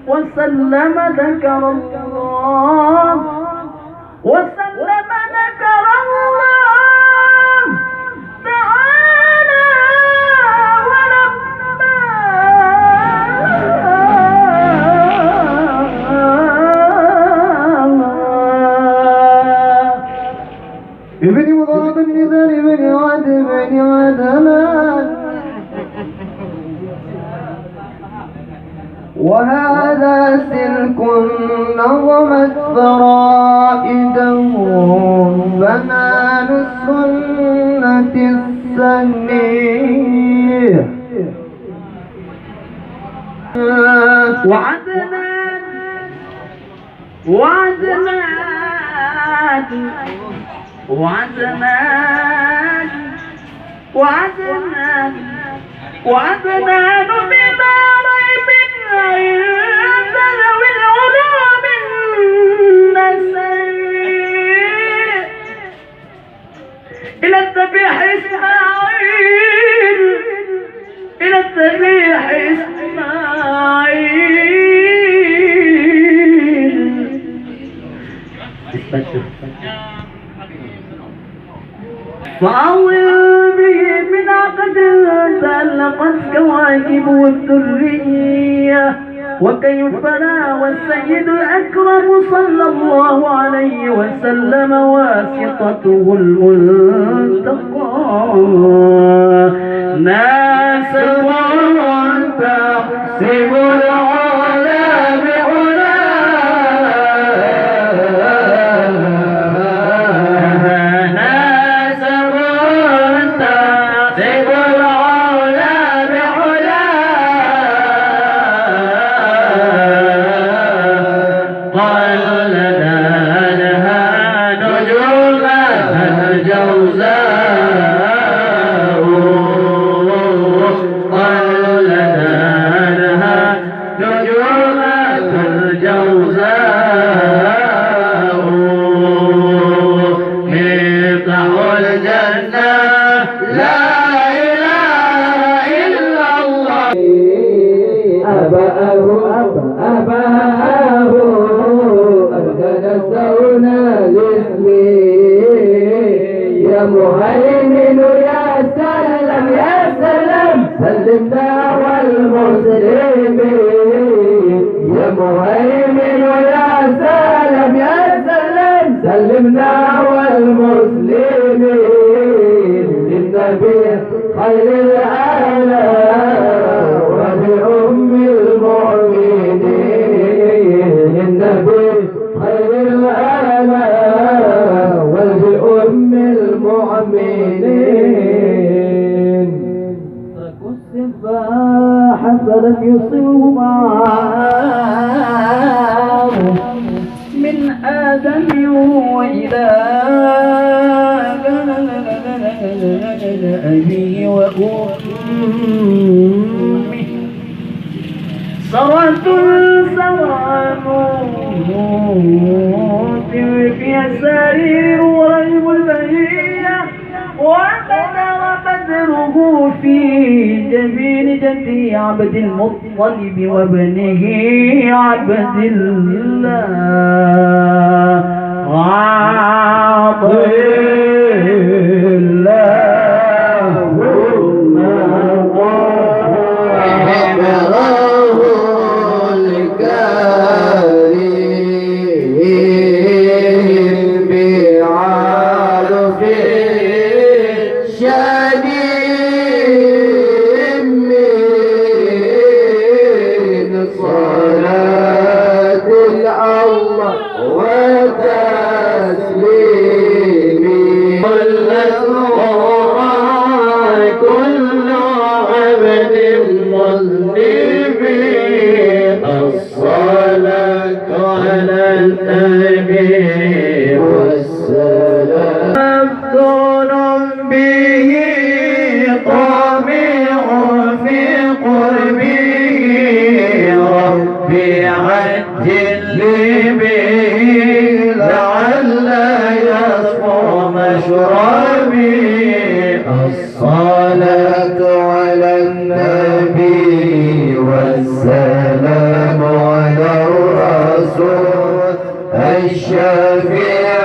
وسلم ذكر الله وسلم ذكر الله تعالى ولما ابن مضاد النذر بن عد بن عدنان وهذا سلك نظمت فرائده فنال السنة السنية وعدنان وعدنان وعدنان وعدنان وعدنان بما ريب عند ذوي العلوم النسيء إلى الذبيح إسماعيل إلى الذبيح إسماعيل فأول به من عقد تألقت كواكب الذرية وكيف لا والسيد الأكرم صلى الله عليه وسلم واسطته المنتقى ناسب تحسب العلا بعلا مهيمن يا سلام يا سلام سلمنا والمسلمين يا مهيمن يا سلام يا سلام سلمنا والمسلمين للنبي خير العالم وبأم المؤمنين للنبي خير العالم وبأم المؤمنين تركوا السفاح فلم يصلوا معاه من آدم وإلى أبيه وأمه سرة في سرير وريب البهية وبدر بدره في جبين جدي عبد المطلب وابنه عبد الله عبد الصلاة على النبي السلام على الرسول الشفيع